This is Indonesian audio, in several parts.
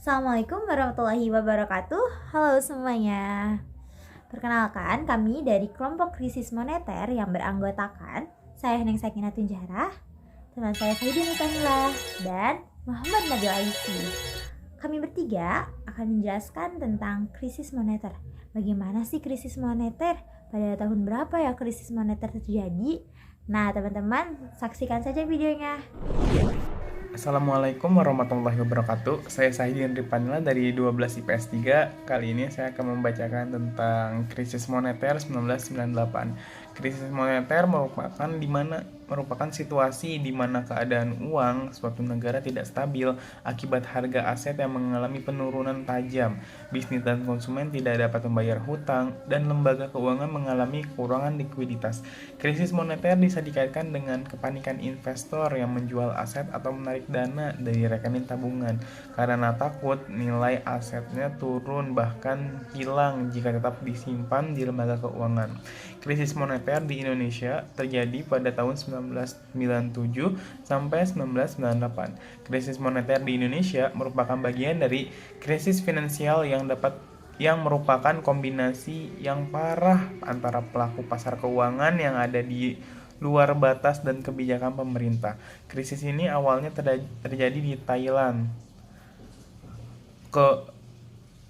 Assalamualaikum warahmatullahi wabarakatuh. Halo semuanya. Perkenalkan, kami dari kelompok krisis moneter yang beranggotakan saya Neneng Sakinah Tunjarah, teman saya Faidin Utanila, dan Muhammad Nabil Aisy. Kami bertiga akan menjelaskan tentang krisis moneter. Bagaimana sih krisis moneter? Pada tahun berapa ya krisis moneter terjadi? Nah, teman-teman, saksikan saja videonya. Assalamualaikum warahmatullahi wabarakatuh. Saya Sahidin Ripanila dari 12 IPS 3. Kali ini saya akan membacakan tentang krisis moneter 1998. Krisis moneter merupakan situasi di mana keadaan uang suatu negara tidak stabil akibat harga aset yang mengalami penurunan tajam. Bisnis dan konsumen tidak dapat membayar hutang dan lembaga keuangan mengalami kekurangan likuiditas. Krisis moneter bisa dikaitkan dengan kepanikan investor yang menjual aset atau menarik dana dari rekening tabungan karena takut nilai asetnya turun bahkan hilang jika tetap disimpan di lembaga keuangan. Krisis moneter di Indonesia terjadi pada tahun 1997 sampai 1998. Krisis moneter di Indonesia merupakan bagian dari krisis finansial yang merupakan kombinasi yang parah antara pelaku pasar keuangan yang ada di luar batas dan kebijakan pemerintah. Krisis ini awalnya terjadi di Thailand,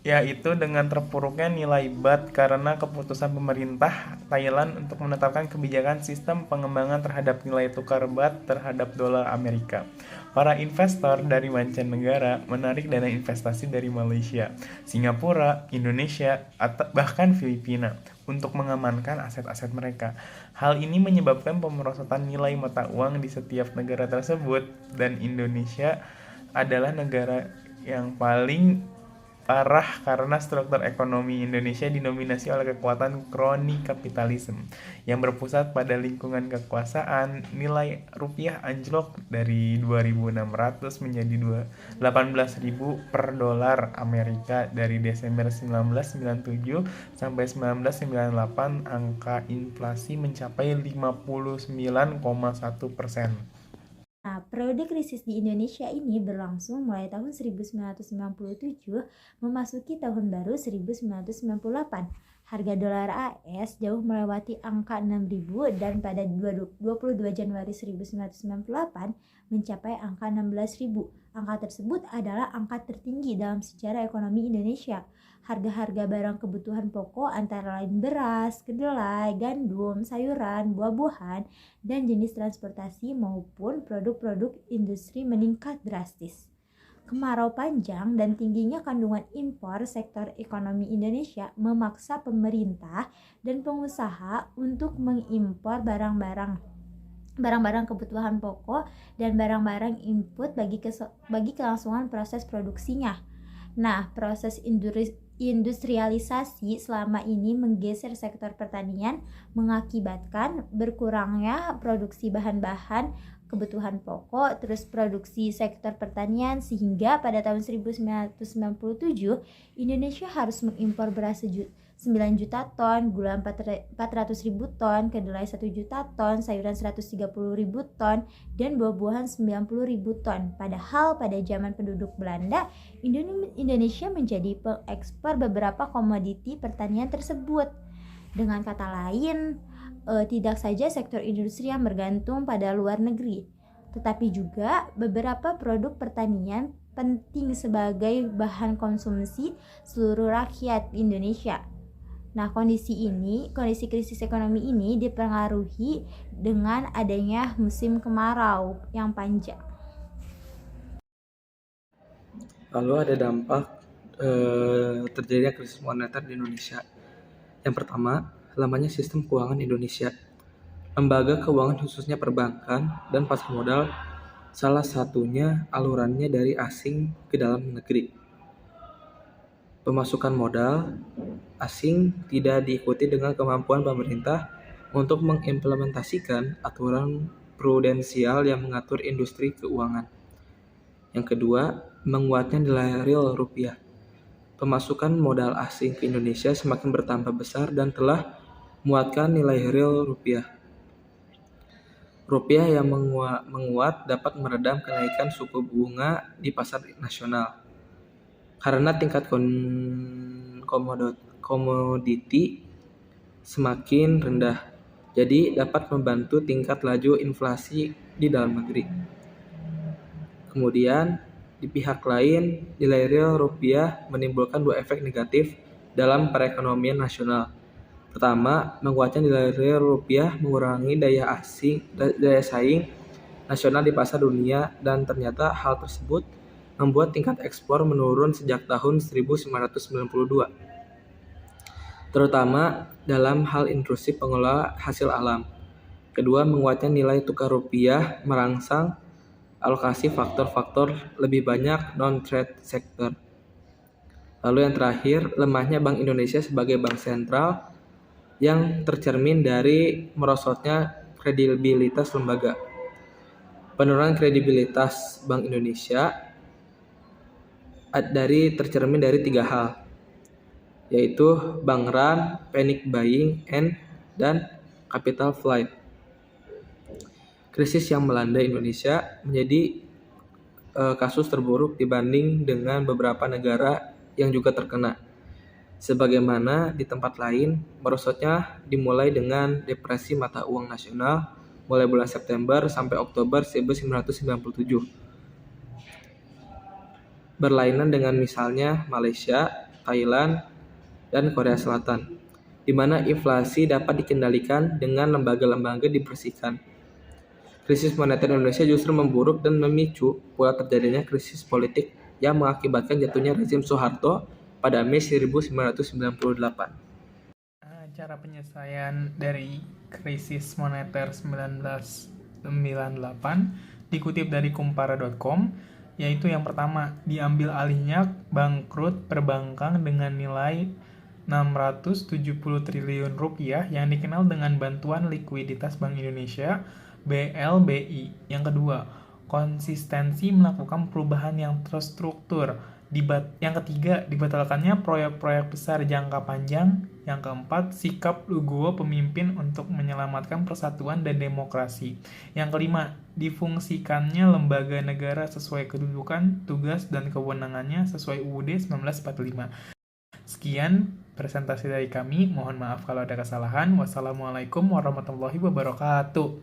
yaitu dengan terpuruknya nilai baht karena keputusan pemerintah Thailand untuk menetapkan kebijakan sistem pengembangan terhadap nilai tukar baht terhadap dolar Amerika. Para investor dari mancanegara menarik dana investasi dari Malaysia, Singapura, Indonesia, atau bahkan Filipina untuk mengamankan aset-aset mereka. Hal ini menyebabkan pemerosotan nilai mata uang di setiap negara tersebut, dan Indonesia adalah negara yang paling parah karena struktur ekonomi Indonesia didominasi oleh kekuatan kroni kapitalisme yang berpusat pada lingkungan kekuasaan. Nilai rupiah anjlok dari 2.600 menjadi 18.000 per dolar Amerika dari Desember 1997 sampai 1998. Angka inflasi mencapai 59,1%. Nah, periode krisis di Indonesia ini berlangsung mulai tahun 1997 memasuki tahun baru 1998. Harga dolar AS jauh melewati angka 6.000 dan pada 22 Januari 1998 mencapai angka 16.000. Angka tersebut adalah angka tertinggi dalam sejarah ekonomi Indonesia. Harga-harga barang kebutuhan pokok antara lain beras, kedelai, gandum, sayuran, buah-buahan, dan jenis transportasi maupun produk-produk industri meningkat drastis. Kemarau panjang dan tingginya kandungan impor sektor ekonomi Indonesia memaksa pemerintah dan pengusaha untuk mengimpor barang-barang kebutuhan pokok dan barang-barang input bagi kelangsungan proses produksinya. Nah, proses industrialisasi selama ini menggeser sektor pertanian, mengakibatkan berkurangnya produksi bahan-bahan kebutuhan pokok, terus produksi sektor pertanian, sehingga pada tahun 1997 Indonesia harus mengimpor beras 9 juta ton, gula 400 ribu ton, kedelai 1 juta ton, sayuran 130 ribu ton, dan buah-buahan 90 ribu ton. Padahal pada zaman penduduk Belanda, Indonesia menjadi pengekspor beberapa komoditi pertanian tersebut. Dengan kata lain, tidak saja sektor industri yang bergantung pada luar negeri, tetapi juga beberapa produk pertanian penting sebagai bahan konsumsi seluruh rakyat Indonesia. Nah, kondisi krisis ekonomi ini dipengaruhi dengan adanya musim kemarau yang panjang. Lalu ada dampak terjadinya krisis moneter di Indonesia. Yang pertama, lamanya sistem keuangan Indonesia. Lembaga keuangan khususnya perbankan dan pasar modal salah satunya alurannya dari asing ke dalam negeri. Pemasukan modal asing tidak diikuti dengan kemampuan pemerintah untuk mengimplementasikan aturan prudensial yang mengatur industri keuangan. Yang kedua, menguatnya nilai real rupiah. Pemasukan modal asing ke Indonesia semakin bertambah besar dan telah menguatkan nilai real rupiah. Rupiah yang menguat dapat meredam kenaikan suku bunga di pasar nasional. karena tingkat komoditi semakin rendah, jadi dapat membantu tingkat laju inflasi di dalam negeri. Kemudian, di pihak lain, nilai real rupiah menimbulkan dua efek negatif dalam perekonomian nasional. Pertama, menguatnya nilai real rupiah mengurangi daya saing nasional di pasar dunia, dan ternyata hal tersebut membuat tingkat ekspor menurun sejak tahun 1992, terutama dalam hal industri pengelola hasil alam. Kedua, menguatnya nilai tukar rupiah merangsang alokasi faktor-faktor lebih banyak non-trade sector. Lalu yang terakhir, lemahnya Bank Indonesia sebagai bank sentral yang tercermin dari merosotnya kredibilitas lembaga. Penurunan kredibilitas Bank Indonesia tercermin dari 3 hal, yaitu bank run, panic buying, dan capital flight. Krisis yang melanda Indonesia menjadi kasus terburuk dibanding dengan beberapa negara yang juga terkena. Sebagaimana di tempat lain, merosotnya dimulai dengan depresi mata uang nasional mulai bulan September sampai Oktober 1997. Berlainan dengan misalnya Malaysia, Thailand, dan Korea Selatan, di mana inflasi dapat dikendalikan dengan lembaga-lembaga dibersihkan. Krisis moneter Indonesia justru memburuk dan memicu pula terjadinya krisis politik yang mengakibatkan jatuhnya rezim Soeharto pada Mei 1998. Cara penyelesaian dari krisis moneter 1998 dikutip dari kumpara.com, yaitu yang pertama, diambil alihnya bangkrut perbankan dengan nilai 670 triliun rupiah yang dikenal dengan Bantuan Likuiditas Bank Indonesia BLBI. Yang kedua, konsistensi melakukan perubahan yang terstruktur. Yang ketiga, dibatalkannya proyek-proyek besar jangka panjang. Yang keempat, sikap legowo pemimpin untuk menyelamatkan persatuan dan demokrasi. Yang kelima, difungsikannya lembaga negara sesuai kedudukan, tugas, dan kewenangannya sesuai UUD 1945. Sekian presentasi dari kami. Mohon maaf kalau ada kesalahan. Wassalamualaikum warahmatullahi wabarakatuh.